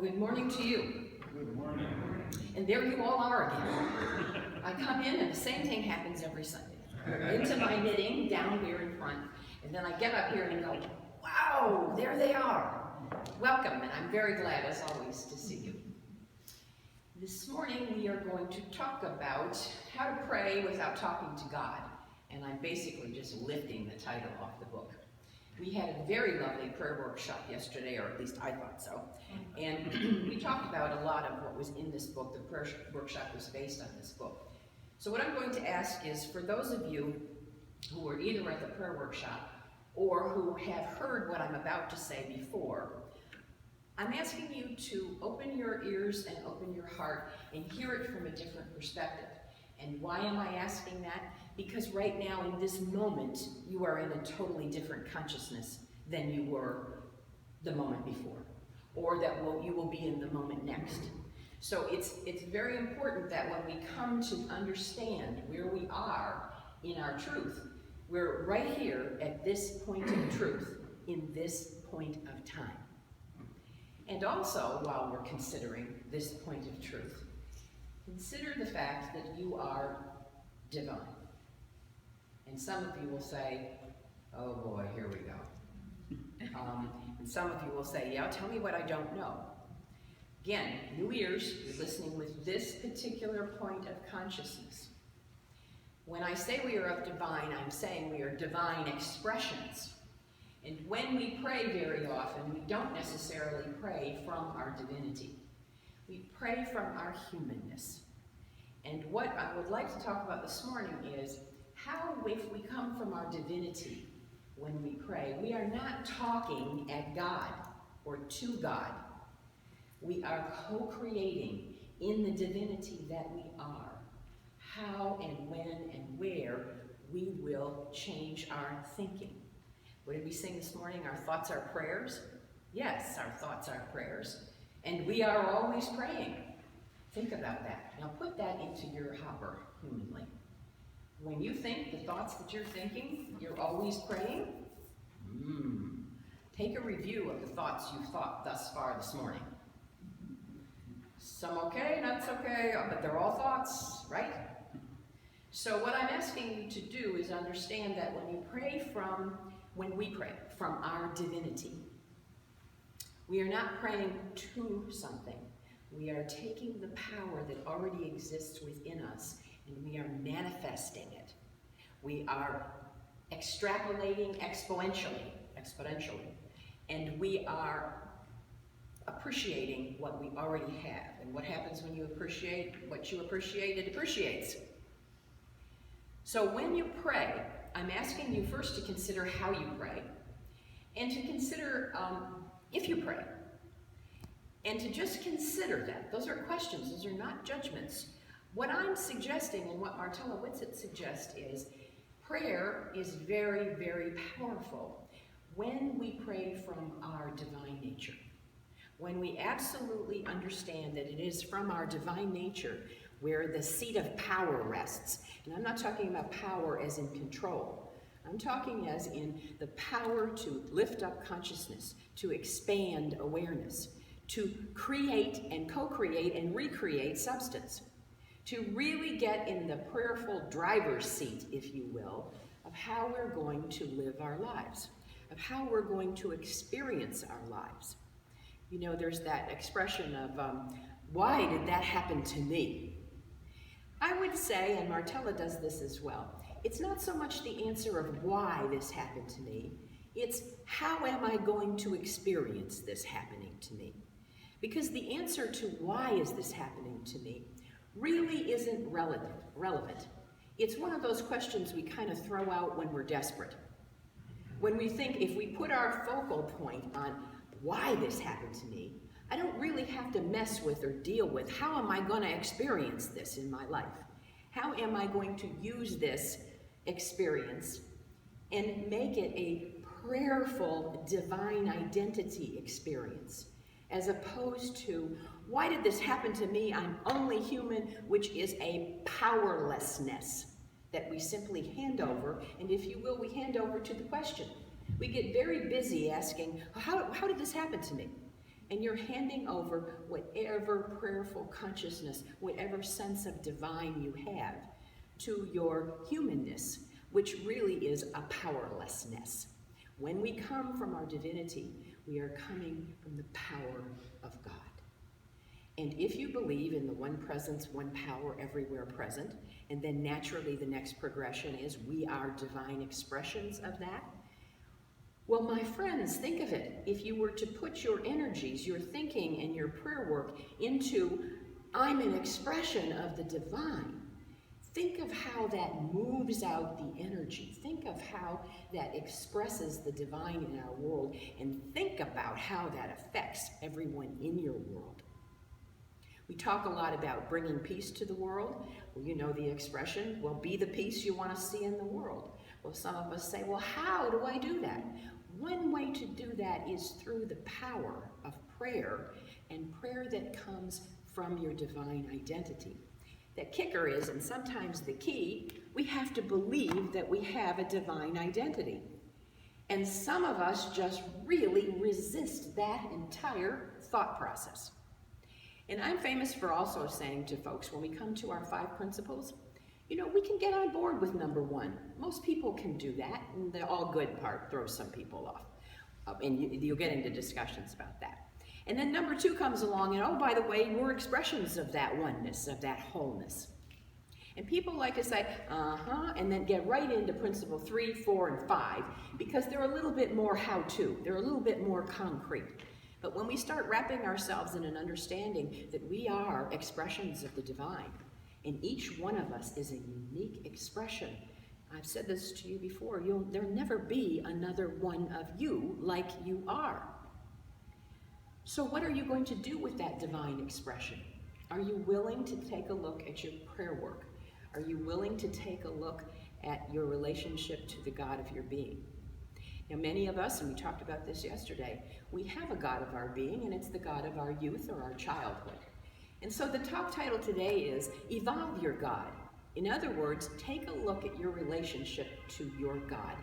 good morning to you. Good morning. And there you all are again. I come in and the same thing happens every Sunday. Into my knitting down here in front, and then I get up here and go, wow, there they are. Welcome, and I'm very glad, as always, to see you. This morning we are going to talk about how to pray without talking to God, and I'm basically just lifting the title off the book. We had a very lovely prayer workshop yesterday, or at least I thought so, and we talked about a lot of what was in this book. The prayer workshop was based on this book. So what I'm going to ask is, for those of you who were either at the prayer workshop or who have heard what I'm about to say before, I'm asking you to open your ears and open your heart and hear it from a different perspective. And why am I asking that? Because right now, in this moment, you are in a totally different consciousness than you were the moment before, or that you will be in the moment next. So it's very important that when we come to understand where we are in our truth, we're right here at this point of truth, in this point of time. And also, while we're considering this point of truth, consider the fact that you are divine. And some of you will say, oh boy, here we go. And some of you will say, yeah, tell me what I don't know. Again, new ears, you're listening with this particular point of consciousness. When I say we are of divine, I'm saying we are divine expressions. And when we pray very often, we don't necessarily pray from our divinity. We pray from our humanness. And what I would like to talk about this morning is how, if we come from our divinity when we pray, we are not talking at God or to God. We are co-creating in the divinity that we are, how and when and where we will change our thinking. What did we sing this morning? Our thoughts are prayers? Yes, our thoughts are prayers. And we are always praying. Think about that. Now put that into your hopper humanly. When you think the thoughts that you're thinking, you're always praying? Take a review of the thoughts you've thought thus far this morning. Some okay, not so okay, but they're all thoughts, right? So what I'm asking you to do is understand that when we pray from our divinity, we are not praying to something. We are taking the power that already exists within us and we are manifesting it. We are extrapolating exponentially, and we are appreciating what we already have. And what happens when you appreciate what you appreciate? It appreciates. So when you pray, I'm asking you first to consider how you pray, and to consider if you pray, and to just consider that. Those are questions, those are not judgments. What I'm suggesting, and what Martella Whitsitt suggests, is prayer is very, very powerful when we pray from our divine nature. When we absolutely understand that it is from our divine nature where the seat of power rests. And I'm not talking about power as in control. I'm talking as in the power to lift up consciousness, to expand awareness, to create and co-create and recreate substance, to really get in the prayerful driver's seat, if you will, of how we're going to live our lives, of how we're going to experience our lives. You know, there's that expression of, why did that happen to me? I would say, and Martella does this as well, it's not so much the answer of why this happened to me, it's how am I going to experience this happening to me? Because the answer to why is this happening to me really isn't relevant. It's one of those questions we kind of throw out when we're desperate. When we think if we put our focal point on why this happened to me, I don't really have to mess with or deal with how am I going to experience this in my life? How am I going to use this experience and make it a prayerful divine identity experience, as opposed to, why did this happen to me? I'm only human, which is a powerlessness that we simply hand over, and if you will, we hand over to the question. We get very busy asking, how did this happen to me? And you're handing over whatever prayerful consciousness, whatever sense of divine you have to your humanness, which really is a powerlessness. When we come from our divinity, we are coming from the power of God. And if you believe in the one presence, one power, everywhere present, and then naturally the next progression is we are divine expressions of that, well, my friends, think of it. If you were to put your energies, your thinking, and your prayer work into, I'm an expression of the divine, think of how that moves out the energy. Think of how that expresses the divine in our world, and think about how that affects everyone in your world. We talk a lot about bringing peace to the world. Well, you know the expression, well, be the peace you want to see in the world. Well, some of us say, well, how do I do that? One way to do that is through the power of prayer, and prayer that comes from your divine identity. The kicker is, and sometimes the key, we have to believe that we have a divine identity. And some of us just really resist that entire thought process. And I'm famous for also saying to folks, when we come to our 5 principles, you know, we can get on board with number 1. Most people can do that, and the all good part throws some people off. And you'll get into discussions about that. And then number 2 comes along, and oh, by the way, we're expressions of that oneness, of that wholeness. And people like to say, and then get right into principle 3, 4, and 5, because they're a little bit more how-to. They're a little bit more concrete. But when we start wrapping ourselves in an understanding that we are expressions of the divine, and each one of us is a unique expression, I've said this to you before, there'll never be another one of you like you are. So what are you going to do with that divine expression? Are you willing to take a look at your prayer work? Are you willing to take a look at your relationship to the God of your being? Now, many of us, and we talked about this yesterday, we have a God of our being, and it's the God of our youth or our childhood. And so the talk title today is Evolve Your God. In other words, take a look at your relationship to your God.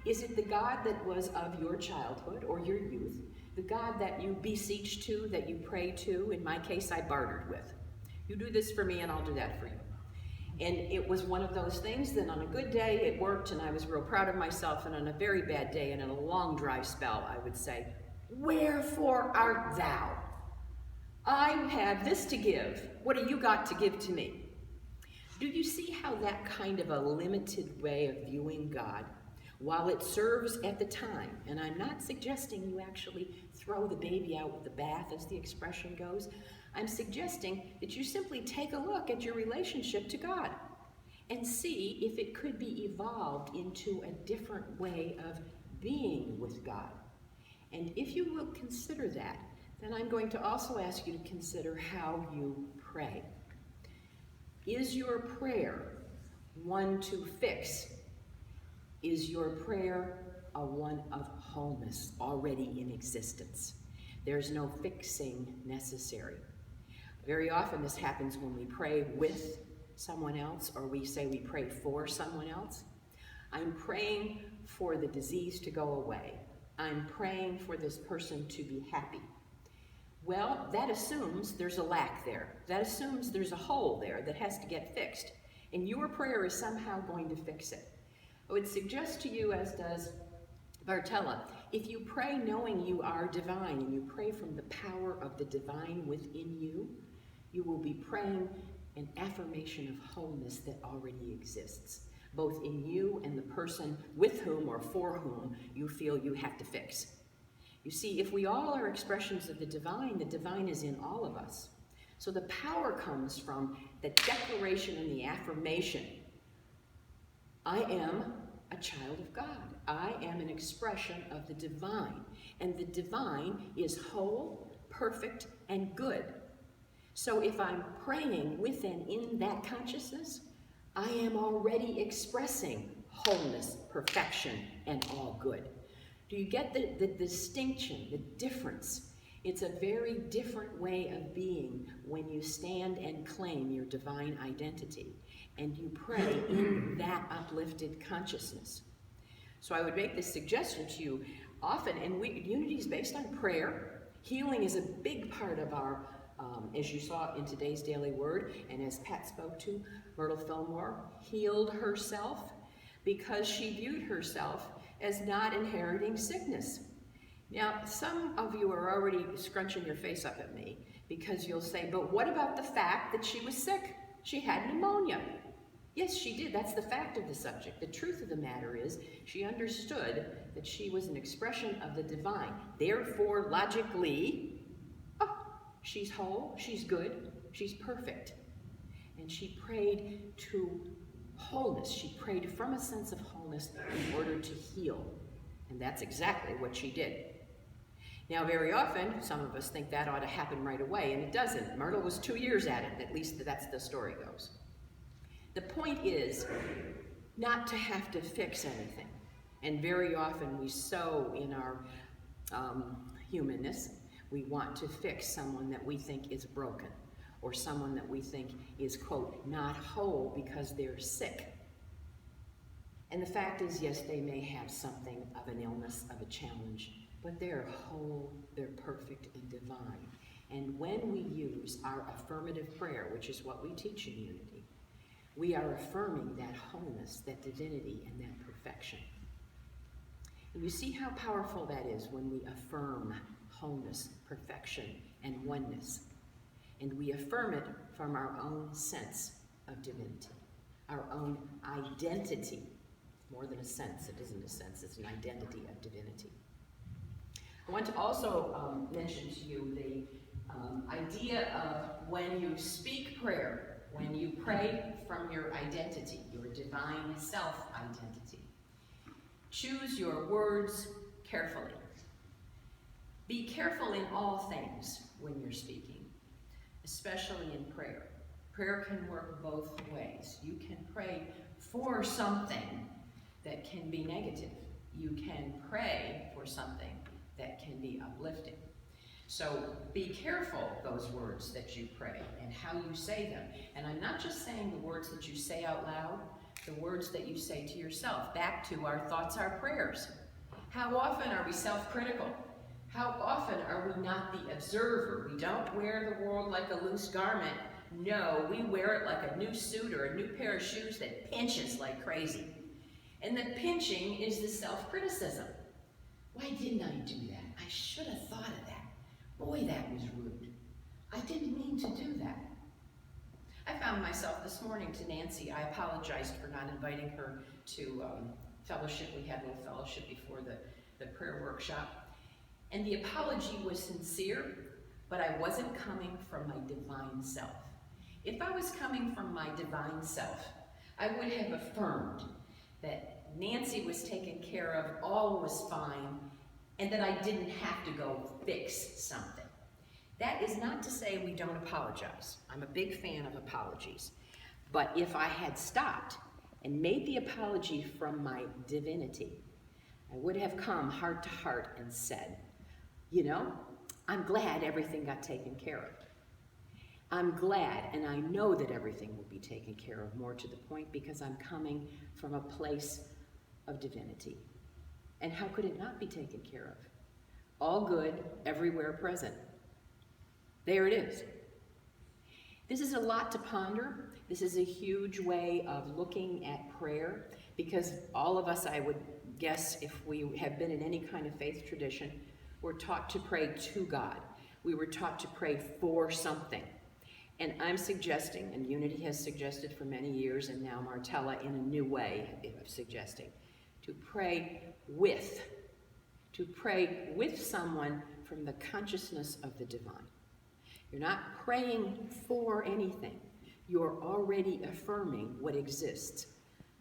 Is it the God that was of your childhood or your youth? The God that you beseech to, that you pray to? In my case, I bartered with. You do this for me and I'll do that for you. And it was one of those things that on a good day it worked and I was real proud of myself, and on a very bad day and in a long dry spell I would say, wherefore art thou? I have this to give. What have you got to give to me? Do you see how that kind of a limited way of viewing God, while it serves at the time, and I'm not suggesting you actually throw the baby out with the bath as the expression goes, I'm suggesting that you simply take a look at your relationship to God and see if it could be evolved into a different way of being with God. And if you will consider that, then I'm going to also ask you to consider how you pray. Is your prayer one to fix? Is your prayer a one of wholeness already in existence? There's no fixing necessary. Very often this happens when we pray with someone else, or we say we pray for someone else. I'm praying for the disease to go away. I'm praying for this person to be happy. Well, that assumes there's a lack there. That assumes there's a hole there that has to get fixed. And your prayer is somehow going to fix it. I would suggest to you, as does Bartella, if you pray knowing you are divine and you pray from the power of the divine within you, you will be praying an affirmation of wholeness that already exists, both in you and the person with whom or for whom you feel you have to fix. You see, if we all are expressions of the divine is in all of us. So the power comes from the declaration and the affirmation. I am a child of God. I am an expression of the divine. And the divine is whole, perfect, and good. So if I'm praying with and in that consciousness, I am already expressing wholeness, perfection, and all good. Do you get the distinction, the difference? It's a very different way of being when you stand and claim your divine identity and you pray in that uplifted consciousness. So I would make this suggestion to you often, and unity is based on prayer, Healing is a big part of our, as you saw in today's daily word, and as Pat spoke to, Myrtle Fillmore healed herself because she viewed herself as not inheriting sickness. Now, some of you are already scrunching your face up at me because you'll say, but what about the fact that she was sick? She had pneumonia. Yes, she did. That's the fact of the subject. The truth of the matter is she understood that she was an expression of the divine. Therefore, logically, she's whole, she's good, she's perfect. And she prayed to wholeness. She prayed from a sense of wholeness in order to heal. And that's exactly what she did. Now, very often, some of us think that ought to happen right away, and it doesn't. Myrtle was 2 years at it, at least that's the story goes. The point is not to have to fix anything. And very often we sow in our humanness, we want to fix someone that we think is broken, or someone that we think is, quote, not whole because they're sick. And the fact is, yes, they may have something of an illness, of a challenge, but they're whole, they're perfect and divine. And when we use our affirmative prayer, which is what we teach in Unity, we are affirming that wholeness, that divinity, and that perfection. And you see how powerful that is when we affirm wholeness, perfection, and oneness. And we affirm it from our own sense of divinity, our own identity. More than a sense, it isn't a sense, it's an identity of divinity. I want to also mention to you the idea of when you speak prayer, when you pray from your identity, your divine self-identity. Choose your words carefully. Be careful in all things when you're speaking, especially in prayer. Prayer can work both ways. You can pray for something that can be negative. You can pray for something that can be uplifting. So be careful those words that you pray and how you say them. And I'm not just saying the words that you say out loud, the words that you say to yourself. Back to our thoughts, our prayers. How often are we self-critical? How often are we not the observer? We don't wear the world like a loose garment. No, we wear it like a new suit or a new pair of shoes that pinches like crazy. And the pinching is the self-criticism. Why didn't I do that? I should have thought of that. Boy, that was rude. I didn't mean to do that. I found myself this morning to Nancy. I apologized for not inviting her to fellowship. We had a little fellowship before the prayer workshop. And the apology was sincere, but I wasn't coming from my divine self. If I was coming from my divine self, I would have affirmed that Nancy was taken care of, all was fine, and that I didn't have to go fix something. That is not to say we don't apologize. I'm a big fan of apologies. But if I had stopped and made the apology from my divinity, I would have come heart to heart and said, you know, I'm glad everything got taken care of. I'm glad, and I know that everything will be taken care of, more to the point, because I'm coming from a place of divinity. And how could it not be taken care of? All good, everywhere present. There it is. This is a lot to ponder. This is a huge way of looking at prayer, because all of us, I would guess, if we have been in any kind of faith tradition, we're taught to pray to God. We were taught to pray for something. And I'm suggesting, and Unity has suggested for many years, and now Martella in a new way of suggesting, to pray with someone from the consciousness of the divine. You're not praying for anything. You're already affirming what exists: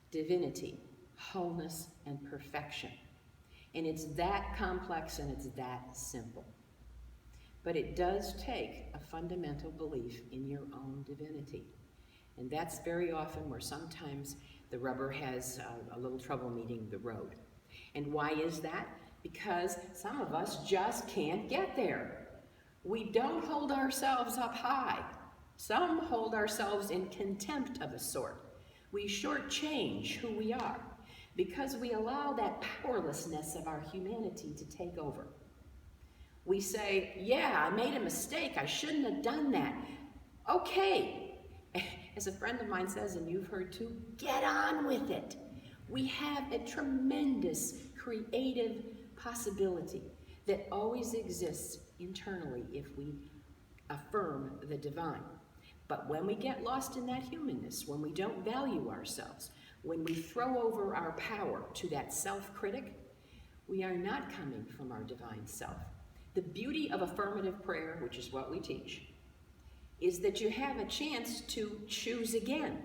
divinity, wholeness, and perfection. And it's that complex and it's that simple. But it does take a fundamental belief in your own divinity. And that's very often where sometimes the rubber has a little trouble meeting the road. And why is that? Because some of us just can't get there. We don't hold ourselves up high. Some hold ourselves in contempt of a sort. We shortchange who we are because we allow that powerlessness of our humanity to take over. We say, yeah, I made a mistake. I shouldn't have done that. Okay. As a friend of mine says, and you've heard too, get on with it. We have a tremendous creative possibility that always exists internally if we affirm the divine. But when we get lost in that humanness, when we don't value ourselves, when we throw over our power to that self-critic, we are not coming from our divine self. The beauty of affirmative prayer, which is what we teach, is that you have a chance to choose again.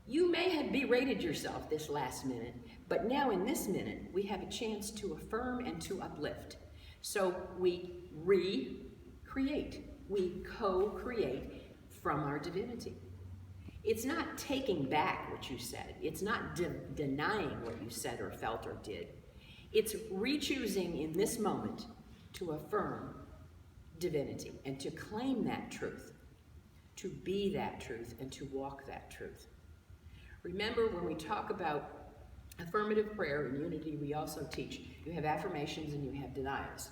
You may have berated yourself this last minute, but now in this minute, we have a chance to affirm and to uplift. So we recreate, we co-create from our divinity. It's not taking back what you said. It's not denying what you said or felt or did. It's re-choosing in this moment to affirm divinity and to claim that truth, to be that truth and to walk that truth. Remember, when we talk about affirmative prayer and unity, we also teach you have affirmations and you have denials.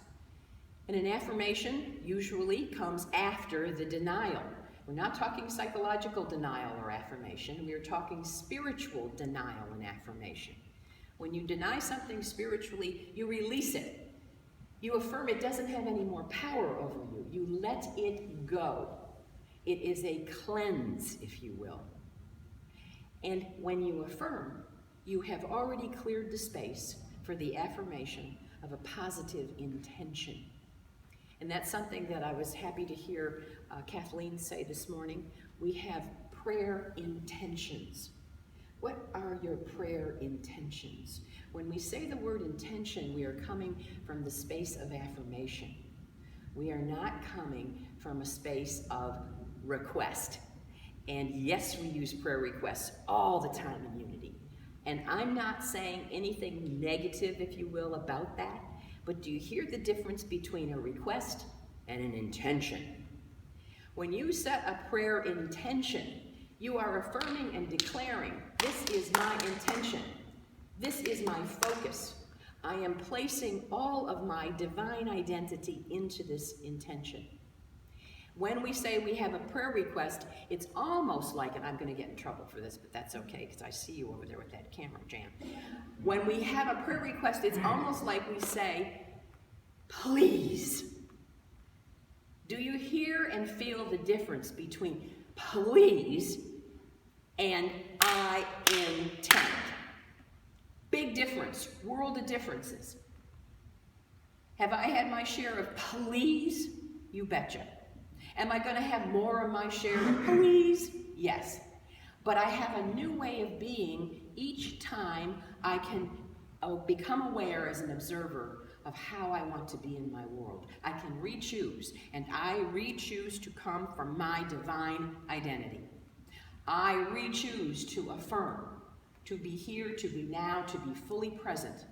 And an affirmation usually comes after the denial. We're not talking psychological denial or affirmation. We are talking spiritual denial and affirmation. When you deny something spiritually, you release it. You affirm it doesn't have any more power over you. You let it go. It is a cleanse, if you will. And when you affirm, you have already cleared the space for the affirmation of a positive intention. And that's something that I was happy to hear Kathleen say this morning. We have prayer intentions. What are your prayer intentions? When we say the word intention, we are coming from the space of affirmation. We are not coming from a space of request. And yes, we use prayer requests all the time in unity. And I'm not saying anything negative, if you will, about that. But do you hear the difference between a request and an intention? When you set a prayer intention, you are affirming and declaring, this is my intention. This is my focus. I am placing all of my divine identity into this intention. When we say we have a prayer request, it's almost like, and I'm going to get in trouble for this, but that's okay because I see you over there with that camera jam. When we have a prayer request, it's almost like we say, please. Do you hear and feel the difference between please and I intend? Big difference, world of differences. Have I had my share of please? You betcha. Am I going to have more of my share of please? Yes. But I have a new way of being each time I can become aware as an observer of how I want to be in my world. I can re-choose, and I re-choose to come from my divine identity. I re-choose to affirm, to be here, to be now, to be fully present.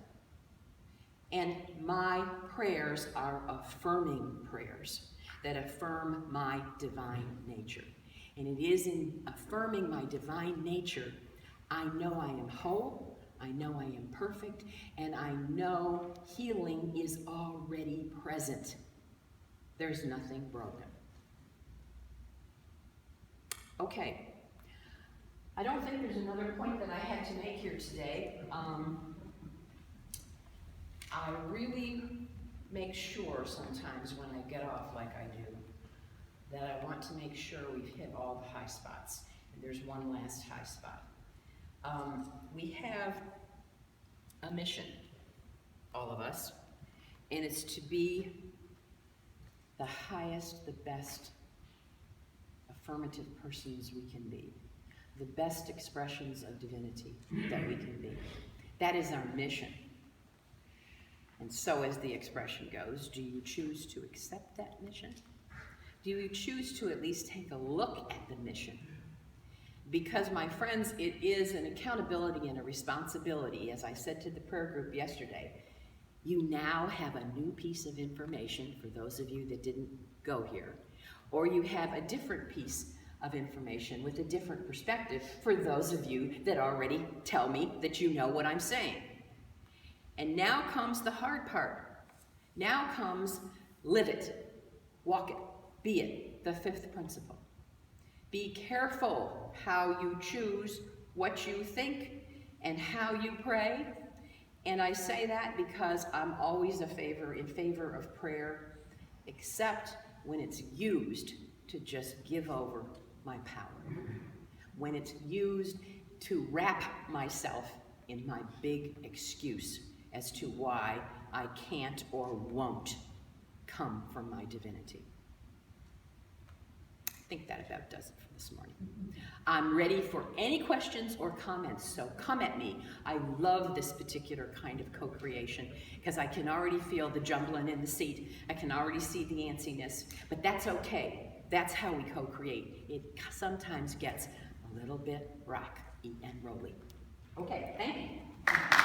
And my prayers are affirming prayers that affirm my divine nature. And it is in affirming my divine nature, I know I am whole, I know I am perfect, and I know healing is already present. There's nothing broken. Okay. I don't think there's another point that I had to make here today. I really make sure sometimes when I get off like I do, that I want to make sure we've hit all the high spots. And there's one last high spot. We have a mission, all of us, and it's to be the highest, the best affirmative persons we can be. The best expressions of divinity that we can be. That is our mission. And so as the expression goes, do you choose to accept that mission? Do you choose to at least take a look at the mission? Because, my friends, it is an accountability and a responsibility. As I said to the prayer group yesterday, you now have a new piece of information for those of you that didn't go here. Or you have a different piece of information with a different perspective for those of you that already tell me that you know what I'm saying. And now comes the hard part. Now comes live it, walk it, be it, the fifth principle. Be careful how you choose what you think and how you pray. And I say that because I'm always in favor of prayer, except when it's used to just give over my power. When it's used to wrap myself in my big excuse as to why I can't or won't come from my divinity. I think that about does it for this morning. I'm ready for any questions or comments, so come at me. I love this particular kind of co-creation because I can already feel the jumbling in the seat. I can already see the antsiness, but that's okay. That's how we co-create. It sometimes gets a little bit rocky and rolly. Okay, thank you.